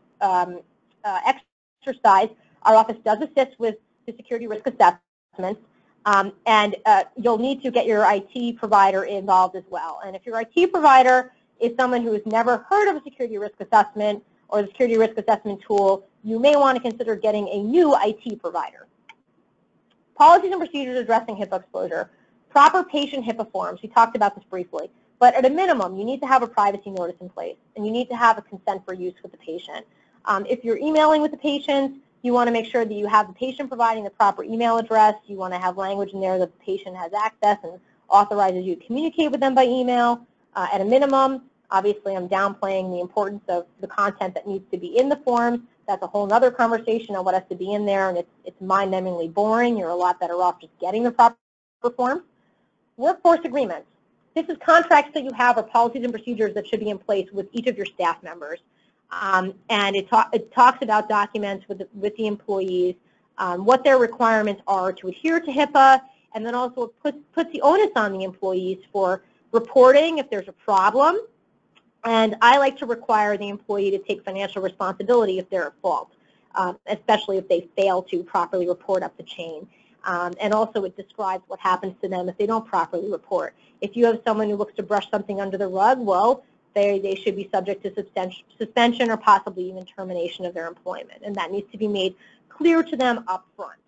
exercise, our office does assist with the security risk assessments, and you'll need to get your IT provider involved as well. And if your IT provider is someone who has never heard of a security risk assessment or the security risk assessment tool, you may want to consider getting a new IT provider. Policies and procedures addressing HIPAA exposure. Proper patient HIPAA forms. We talked about this briefly. But at a minimum, you need to have a privacy notice in place, and you need to have a consent for use with the patient. If you're emailing with the patient, you want to make sure that you have the patient providing the proper email address. You want to have language in there that the patient has access and authorizes you to communicate with them by email. At a minimum, obviously I'm downplaying the importance of the content that needs to be in the forms. That's a whole other conversation on what has to be in there, and it's mind-numbingly boring. You're a lot better off just getting the proper forms. Workforce agreements. This is contracts that you have or policies and procedures that should be in place with each of your staff members. And it talks about documents with the employees, what their requirements are to adhere to HIPAA, and then also it puts the onus on the employees for reporting if there's a problem. And I like to require the employee to take financial responsibility if they're at fault, especially if they fail to properly report up the chain. And also it describes what happens to them if they don't properly report. If you have someone who looks to brush something under the rug, well, they should be subject to suspension or possibly even termination of their employment. And that needs to be made clear to them up front.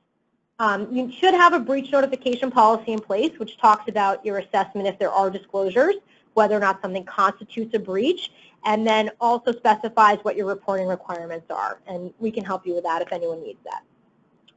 You should have a breach notification policy in place, which talks about your assessment if there are disclosures, whether or not something constitutes a breach, and then also specifies what your reporting requirements are. And we can help you with that if anyone needs that.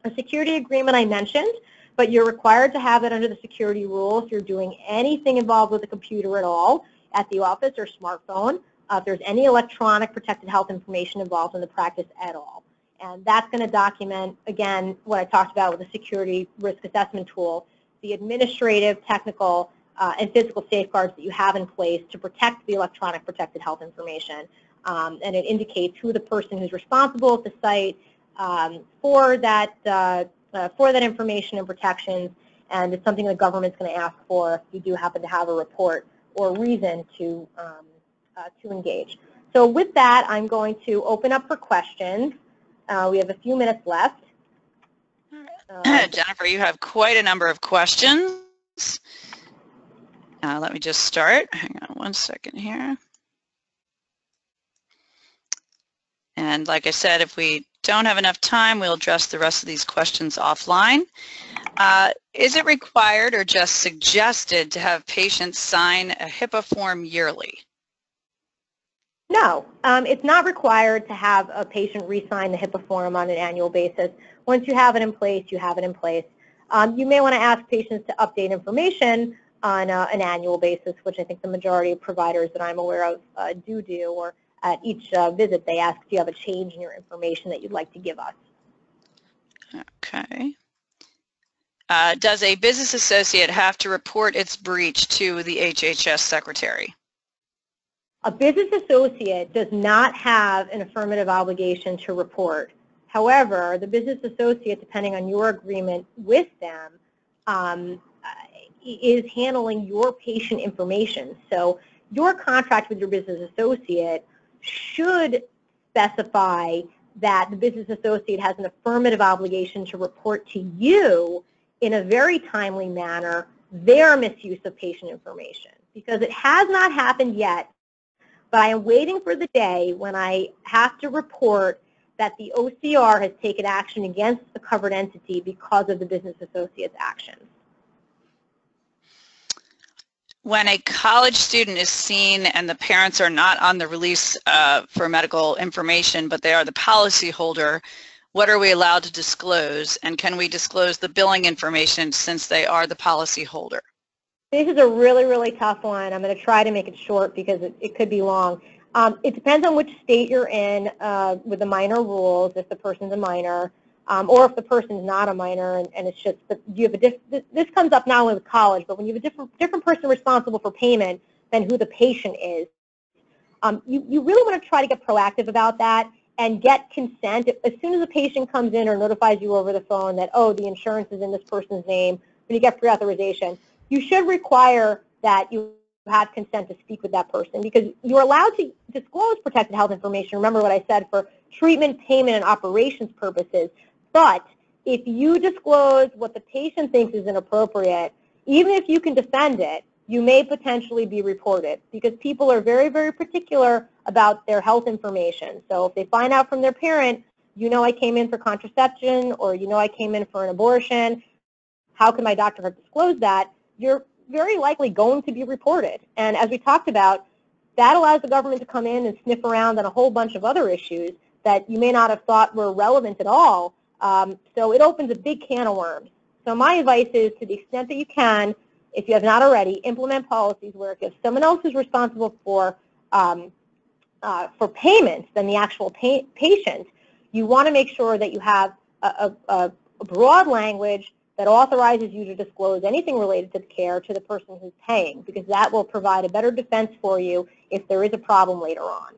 A security agreement I mentioned, but you're required to have it under the security rules. If you're doing anything involved with a computer at all at the office or smartphone, if there's any electronic protected health information involved in the practice at all. And that's going to document, again, what I talked about with the security risk assessment tool, the administrative, technical, and physical safeguards that you have in place to protect the electronic protected health information. And it indicates who the person who's responsible at the site for that information and protections, and it's something the government's going to ask for if you do happen to have a report or reason to engage. So with that, I'm going to open up for questions. We have a few minutes left. Jennifer, you have quite a number of questions. Let me just start. Hang on one second here. And like I said, if we don't have enough time, we'll address the rest of these questions offline. Is it required or just suggested to have patients sign a HIPAA form yearly? No, it's not required to have a patient re-sign the HIPAA form on an annual basis. Once you have it in place, you have it in place. You may want to ask patients to update information on an annual basis, which I think the majority of providers that I'm aware of do, or at each visit they ask, do you have a change in your information that you'd like to give us? Okay. Does a business associate have to report its breach to the HHS secretary? A business associate does not have an affirmative obligation to report. However, the business associate, depending on your agreement with them, is handling your patient information. So your contract with your business associate should specify that the business associate has an affirmative obligation to report to you in a very timely manner their misuse of patient information. Because it has not happened yet, but I am waiting for the day when I have to report that the OCR has taken action against the covered entity because of the business associate's actions. When a college student is seen and the parents are not on the release for medical information, but they are the policy holder, what are we allowed to disclose? And can we disclose the billing information since they are the policy holder? This is a really, really tough one. I'm going to try to make it short because it could be long. It depends on which state you're in with the minor rules, if the person's a minor, or if the person's not a minor, and it's just that you have this comes up not only with college, but when you have a different person responsible for payment than who the patient is. You really want to try to get proactive about that and get consent. As soon as a patient comes in or notifies you over the phone that, oh, the insurance is in this person's name, when you get pre-authorization, you should require that you have consent to speak with that person, because you're allowed to disclose protected health information. Remember what I said, for treatment, payment, and operations purposes. But if you disclose what the patient thinks is inappropriate, even if you can defend it, you may potentially be reported, because people are very, very particular about their health information. So if they find out from their parent, you know I came in for contraception, or you know I came in for an abortion, how can my doctor have disclosed that? You're very likely going to be reported. And as we talked about, that allows the government to come in and sniff around on a whole bunch of other issues that you may not have thought were relevant at all. So it opens a big can of worms. So my advice is, to the extent that you can, if you have not already, implement policies where if someone else is responsible for payments than the actual patient, you want to make sure that you have a broad language that authorizes you to disclose anything related to the care to the person who's paying, because that will provide a better defense for you if there is a problem later on.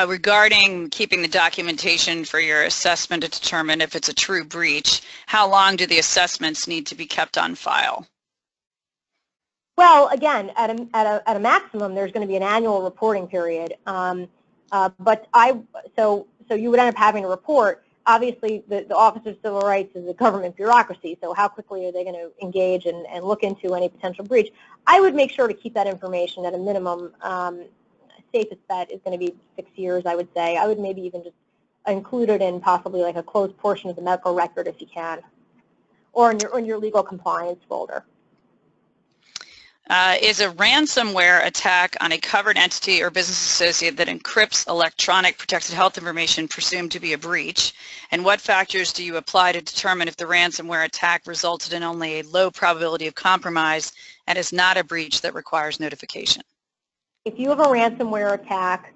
Regarding keeping the documentation for your assessment to determine if it's a true breach, how long do the assessments need to be kept on file? Well, again, at a maximum, there's going to be an annual reporting period. So you would end up having a report. Obviously, the Office of Civil Rights is a government bureaucracy, so how quickly are they going to engage and look into any potential breach? I would make sure to keep that information at a minimum. Safest bet is going to be 6 years, I would say. I would maybe even just include it in possibly like a closed portion of the medical record if you can, or in your legal compliance folder. Is a ransomware attack on a covered entity or business associate that encrypts electronic protected health information presumed to be a breach? And what factors do you apply to determine if the ransomware attack resulted in only a low probability of compromise and is not a breach that requires notification? If you have a ransomware attack,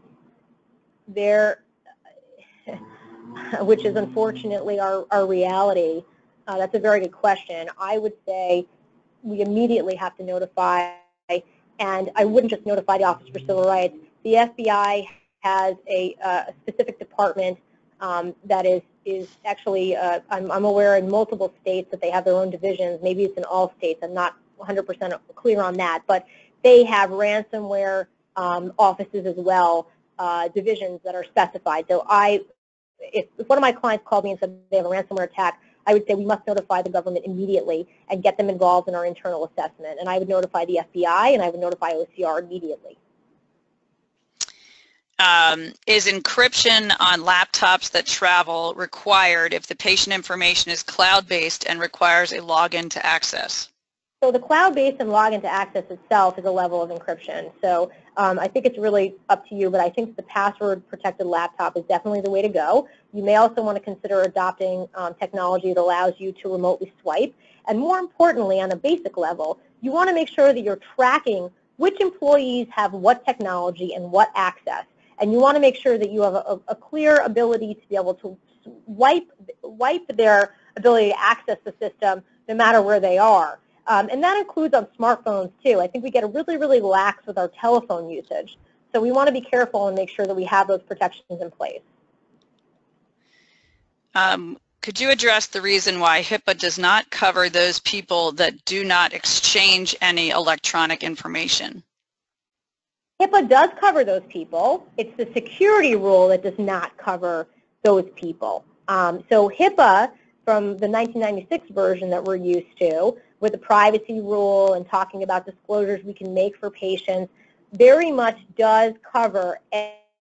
which is unfortunately our reality, that's a very good question. I would say we immediately have to notify, and I wouldn't just notify the Office for Civil Rights. The FBI has a specific department that is actually, I'm aware in multiple states that they have their own divisions. Maybe it's in all states. I'm not 100% clear on that, but they have ransomware offices as well, divisions that are specified. So if one of my clients called me and said they have a ransomware attack, I would say we must notify the government immediately and get them involved in our internal assessment. And I would notify the FBI and I would notify OCR immediately. Is encryption on laptops that travel required if the patient information is cloud-based and requires a login to access? So the cloud-based and login to access itself is a level of encryption. So I think it's really up to you, but I think the password-protected laptop is definitely the way to go. You may also want to consider adopting technology that allows you to remotely swipe. And more importantly, on a basic level, you want to make sure that you're tracking which employees have what technology and what access. And you want to make sure that you have a clear ability to be able to wipe their ability to access the system no matter where they are. And that includes on smartphones, too. I think we get really, really lax with our telephone usage. So we want to be careful and make sure that we have those protections in place. Could you address the reason why HIPAA does not cover those people that do not exchange any electronic information? HIPAA does cover those people. It's the security rule that does not cover those people. So HIPAA, from the 1996 version that we're used to, with the privacy rule and talking about disclosures we can make for patients, very much does cover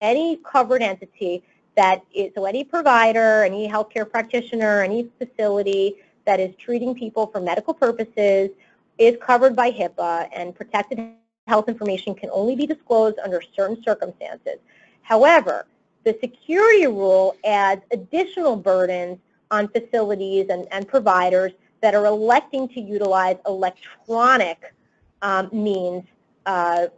any covered entity that is, so any provider, any healthcare practitioner, any facility that is treating people for medical purposes is covered by HIPAA, and protected health information can only be disclosed under certain circumstances. However, the security rule adds additional burdens on facilities and providers that are electing to utilize electronic means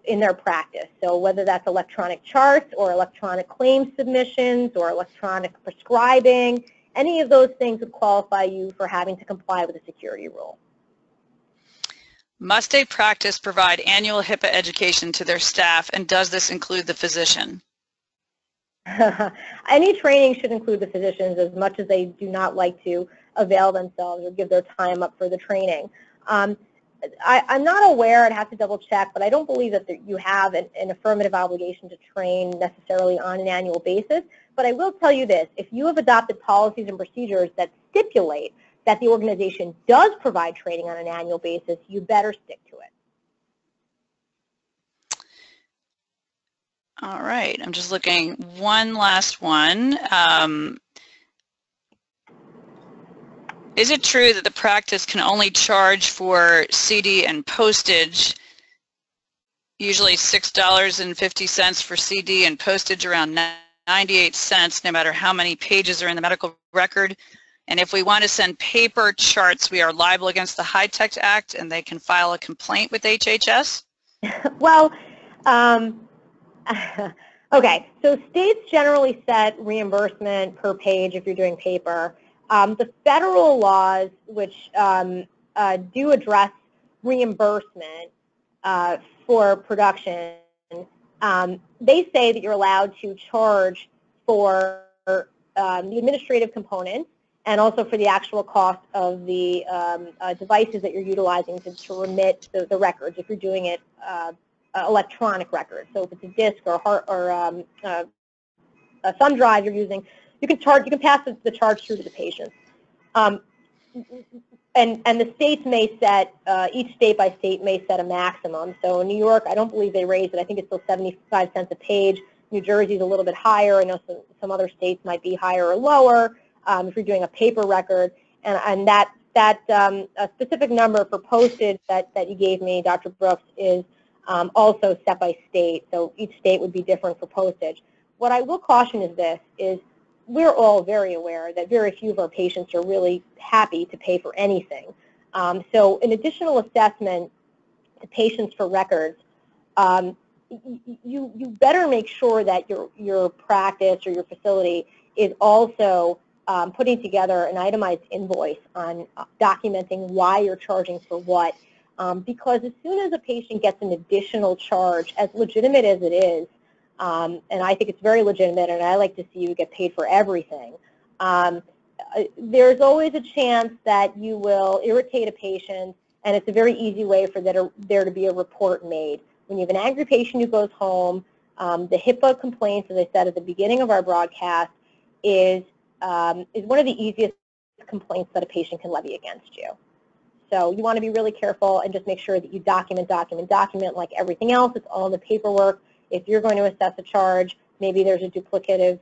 in their practice. So whether that's electronic charts or electronic claim submissions or electronic prescribing, any of those things would qualify you for having to comply with the security rule. Must a practice provide annual HIPAA education to their staff, and does this include the physician? Any training should include the physicians, as much as they do not like to avail themselves or give their time up for the training. I'm not aware, I'd have to double check, but I don't believe that you have an affirmative obligation to train necessarily on an annual basis. But I will tell you this, if you have adopted policies and procedures that stipulate that the organization does provide training on an annual basis, you better stick to it. All right, I'm just looking, one last one. Is it true that the practice can only charge for CD and postage, usually $6.50 for CD and postage around 98 cents, no matter how many pages are in the medical record? And if we want to send paper charts, we are liable against the HITECH Act, and they can file a complaint with HHS? Well, okay, so states generally set reimbursement per page if you're doing paper. The federal laws, which do address reimbursement for production, they say that you're allowed to charge for the administrative components and also for the actual cost of the devices that you're utilizing to remit the records if you're doing it electronic records. So if it's a disk or a thumb drive you're using, you can pass the charge through to the patients. And the states may set, each state by state may set a maximum. So in New York, I don't believe they raised it. I think it's still 75 cents a page. New Jersey's a little bit higher. I know some other states might be higher or lower if you're doing a paper record. And that a specific number for postage that you gave me, Dr. Brooks, is also set by state. So each state would be different for postage. What I will caution is this, is we're all very aware that very few of our patients are really happy to pay for anything. So an additional assessment to patients for records, you better make sure that your practice or your facility is also putting together an itemized invoice on documenting why you're charging for what. Because as soon as a patient gets an additional charge, as legitimate as it is, and I think it's very legitimate, and I like to see you get paid for everything, there's always a chance that you will irritate a patient, and it's a very easy way for there to be a report made. When you have an angry patient who goes home, the HIPAA complaints, as I said at the beginning of our broadcast, is one of the easiest complaints that a patient can levy against you. So you want to be really careful and just make sure that you document like everything else. It's all in the paperwork. If you're going to assess a charge, maybe there's a duplicative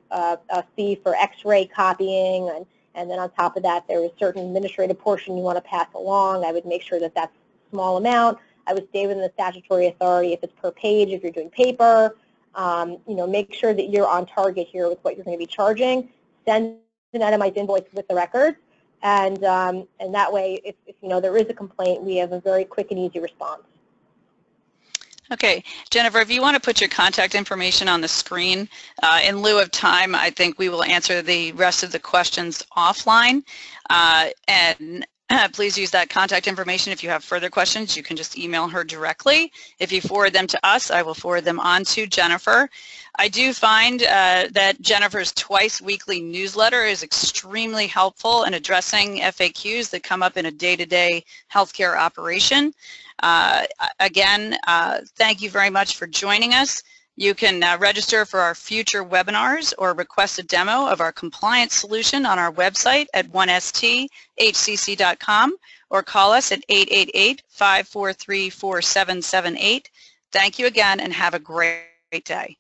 fee for x-ray copying, and then on top of that there is a certain administrative portion you want to pass along. I would make sure that that's small amount, I would stay within the statutory authority. If it's per page, if you're doing paper, make sure that you're on target here with what you're going to be charging. Send an itemized invoice with the records, and that way, if there is a complaint, we have a very quick and easy response. Okay, Jennifer, if you want to put your contact information on the screen, in lieu of time, I think we will answer the rest of the questions offline. Please use that contact information. If you have further questions, you can just email her directly. If you forward them to us, I will forward them on to Jennifer. I do find that Jennifer's twice weekly newsletter is extremely helpful in addressing FAQs that come up in a day-to-day healthcare operation. Again, thank you very much for joining us. You can register for our future webinars or request a demo of our compliance solution on our website at 1sthcc.com or call us at 888-543-4778. Thank you again and have a great day.